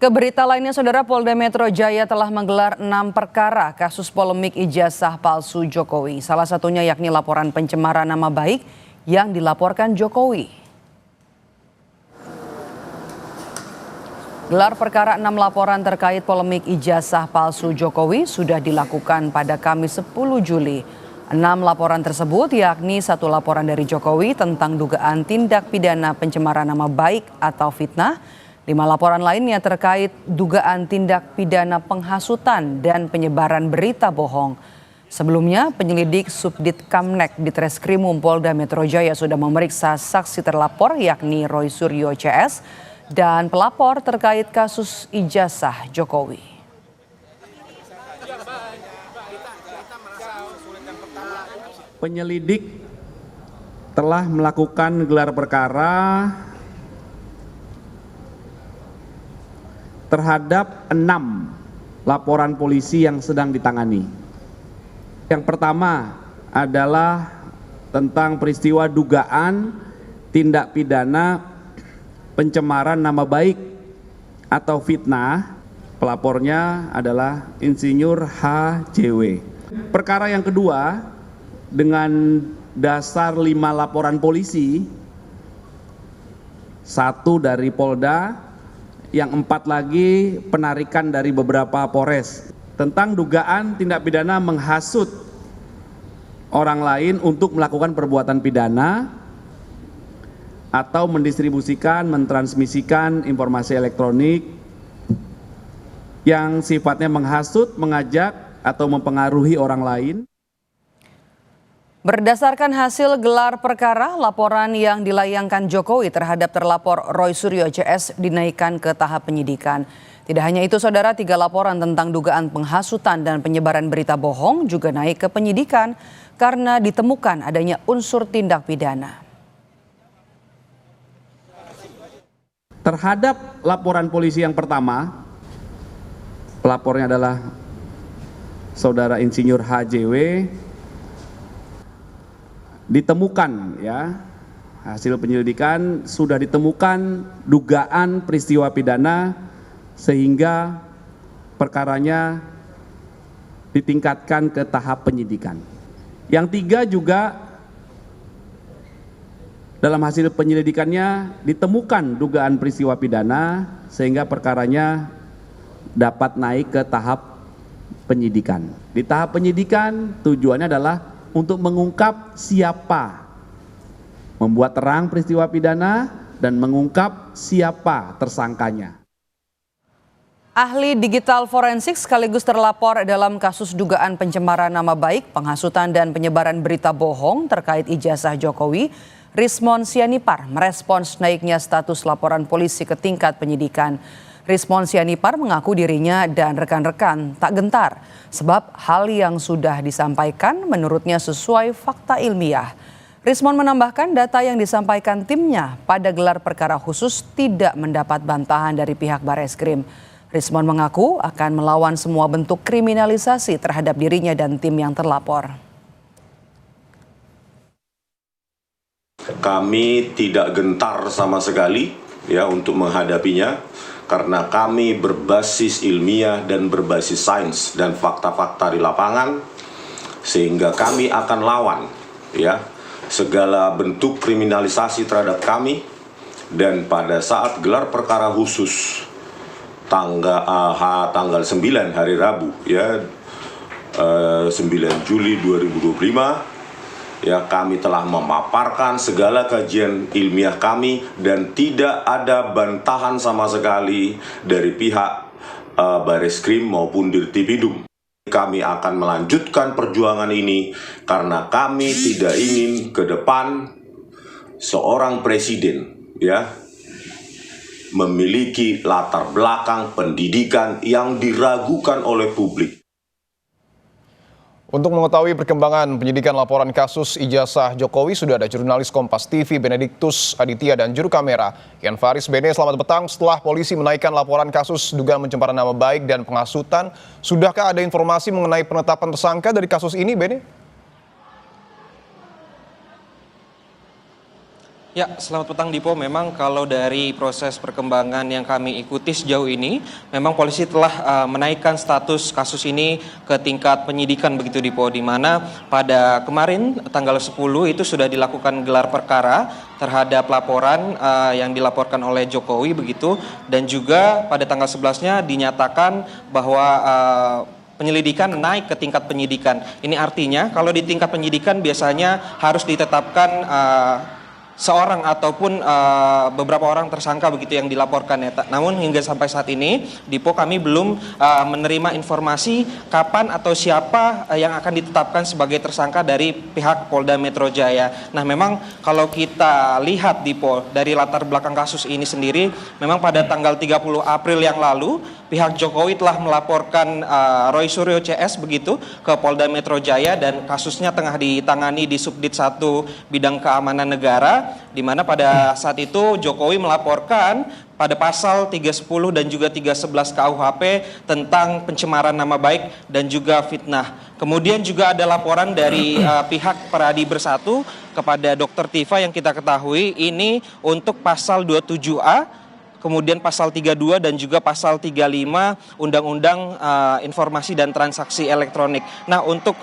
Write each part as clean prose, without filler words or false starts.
Ke berita lainnya, Saudara, Polda Metro Jaya telah menggelar 6 perkara kasus polemik ijazah palsu Jokowi. Salah satunya yakni laporan pencemaran nama baik yang dilaporkan Jokowi. Gelar perkara 6 laporan terkait polemik ijazah palsu Jokowi sudah dilakukan pada Kamis 10 Juli. 6 laporan tersebut yakni 1 laporan dari Jokowi tentang dugaan tindak pidana pencemaran nama baik atau fitnah, 5 laporan lainnya terkait dugaan tindak pidana penghasutan dan penyebaran berita bohong. Sebelumnya, penyelidik Subdit Kamnek di Treskrimum Polda Metro Jaya sudah memeriksa saksi terlapor yakni Roy Suryo CS dan pelapor terkait kasus ijazah Jokowi. Penyelidik telah melakukan gelar perkara terhadap 6 laporan polisi yang sedang ditangani. Yang pertama adalah tentang peristiwa dugaan tindak pidana pencemaran nama baik atau fitnah. Pelapornya adalah Insinyur HJW. Perkara yang kedua dengan dasar 5 laporan polisi, 1 dari Polda, yang 4 lagi penarikan dari beberapa Polres tentang dugaan tindak pidana menghasut orang lain untuk melakukan perbuatan pidana atau mendistribusikan, mentransmisikan informasi elektronik yang sifatnya menghasut, mengajak, atau mempengaruhi orang lain. Berdasarkan hasil gelar perkara, laporan yang dilayangkan Jokowi terhadap terlapor Roy Suryo CS dinaikkan ke tahap penyidikan. Tidak hanya itu, Saudara, 3 laporan tentang dugaan penghasutan dan penyebaran berita bohong juga naik ke penyidikan karena ditemukan adanya unsur tindak pidana. Terhadap laporan polisi yang pertama, pelapornya adalah Saudara Insinyur HJW, ditemukan ya, hasil penyelidikan sudah ditemukan dugaan peristiwa pidana sehingga perkaranya ditingkatkan ke tahap penyidikan. Yang 3 juga dalam hasil penyelidikannya ditemukan dugaan peristiwa pidana sehingga perkaranya dapat naik ke tahap penyidikan. Di tahap penyidikan tujuannya adalah untuk mengungkap siapa membuat terang peristiwa pidana dan mengungkap siapa tersangkanya. Ahli digital forensik sekaligus terlapor dalam kasus dugaan pencemaran nama baik, penghasutan dan penyebaran berita bohong terkait ijazah Jokowi, Rismon Sianipar merespons naiknya status laporan polisi ke tingkat penyidikan. Rismon Sianipar mengaku dirinya dan rekan-rekan tak gentar sebab hal yang sudah disampaikan menurutnya sesuai fakta ilmiah. Rismon menambahkan data yang disampaikan timnya pada gelar perkara khusus tidak mendapat bantahan dari pihak Bareskrim. Rismon mengaku akan melawan semua bentuk kriminalisasi terhadap dirinya dan tim yang terlapor. Kami tidak gentar sama sekali ya untuk menghadapinya. Karena kami berbasis ilmiah dan berbasis sains dan fakta-fakta di lapangan, sehingga kami akan lawan ya segala bentuk kriminalisasi terhadap kami. Dan pada saat gelar perkara khusus tanggal 9 hari Rabu ya 9 Juli 2025 ya, kami telah memaparkan segala kajian ilmiah kami dan tidak ada bantahan sama sekali dari pihak Bareskrim maupun Dirtipidum. Kami akan melanjutkan perjuangan ini karena kami tidak ingin ke depan seorang presiden ya memiliki latar belakang pendidikan yang diragukan oleh publik. Untuk mengetahui perkembangan penyidikan laporan kasus ijazah Jokowi, sudah ada jurnalis Kompas TV Benediktus Aditya dan juru kamera Yan Faris. Bene, selamat petang. Setelah polisi menaikkan laporan kasus dugaan pencemaran nama baik dan penghasutan, sudahkah ada informasi mengenai penetapan tersangka dari kasus ini, Bene? Ya, selamat petang Dipo. Memang kalau dari proses perkembangan yang kami ikuti sejauh ini, memang polisi telah menaikkan status kasus ini ke tingkat penyidikan begitu Dipo, di mana pada kemarin tanggal 10 itu sudah dilakukan gelar perkara terhadap laporan yang dilaporkan oleh Jokowi begitu, dan juga pada tanggal 11-nya dinyatakan bahwa penyelidikan naik ke tingkat penyidikan. Ini artinya kalau di tingkat penyidikan biasanya harus ditetapkan seorang ataupun beberapa orang tersangka begitu yang dilaporkan ya. Namun hingga sampai saat ini Dipo kami belum menerima informasi kapan atau siapa yang akan ditetapkan sebagai tersangka dari pihak Polda Metro Jaya. Nah, memang kalau kita lihat Dipo dari latar belakang kasus ini sendiri, memang pada tanggal 30 April yang lalu pihak Jokowi telah melaporkan Roy Suryo CS begitu ke Polda Metro Jaya, dan kasusnya tengah ditangani di Subdit 1 Bidang Keamanan Negara, di mana pada saat itu Jokowi melaporkan pada pasal 310 dan juga 311 KUHP tentang pencemaran nama baik dan juga fitnah. Kemudian juga ada laporan dari pihak Peradi Bersatu kepada Dr. Tifa yang kita ketahui ini untuk pasal 27A, kemudian pasal 32 dan juga pasal 35 Undang-Undang Informasi dan Transaksi Elektronik. Nah, untuk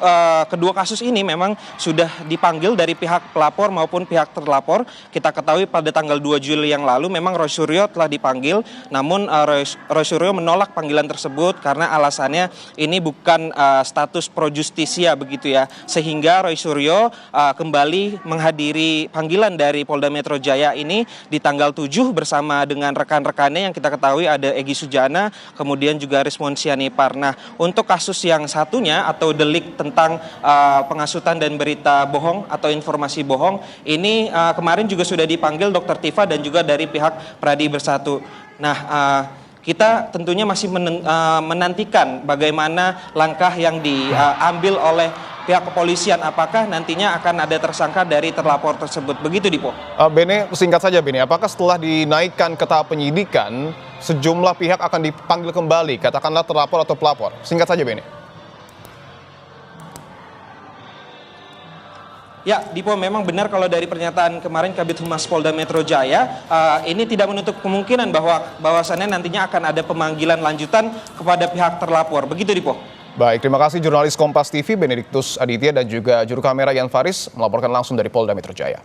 kedua kasus ini memang sudah dipanggil dari pihak pelapor maupun pihak terlapor. Kita ketahui pada tanggal 2 Juli yang lalu memang Roy Suryo telah dipanggil, namun Roy Suryo menolak panggilan tersebut karena alasannya ini bukan status pro justisia begitu ya. Sehingga Roy Suryo kembali menghadiri panggilan dari Polda Metro Jaya ini di tanggal 7 bersama dengan rekan-rekannya yang kita ketahui ada Egy Sujana, kemudian juga Rismon Sianipar. Nah, untuk kasus yang satunya atau delik tentang penghasutan dan berita bohong atau informasi bohong, ini kemarin juga sudah dipanggil Dr. Tifa dan juga dari pihak Peradi Bersatu. Nah, kita tentunya masih menantikan bagaimana langkah yang diambil oleh pihak kepolisian, apakah nantinya akan ada tersangka dari terlapor tersebut. Begitu Dipo. Bene, singkat saja Bene, apakah setelah dinaikkan ke tahap penyidikan, sejumlah pihak akan dipanggil kembali, katakanlah terlapor atau pelapor? Singkat saja Bene. Ya, Dipo, memang benar kalau dari pernyataan kemarin Kabid Humas Polda Metro Jaya, ini tidak menutup kemungkinan bahwasannya nantinya akan ada pemanggilan lanjutan kepada pihak terlapor. Begitu Dipo. Baik, terima kasih jurnalis Kompas TV Benediktus Aditya dan juga juru kamera Yan Faris melaporkan langsung dari Polda Metro Jaya.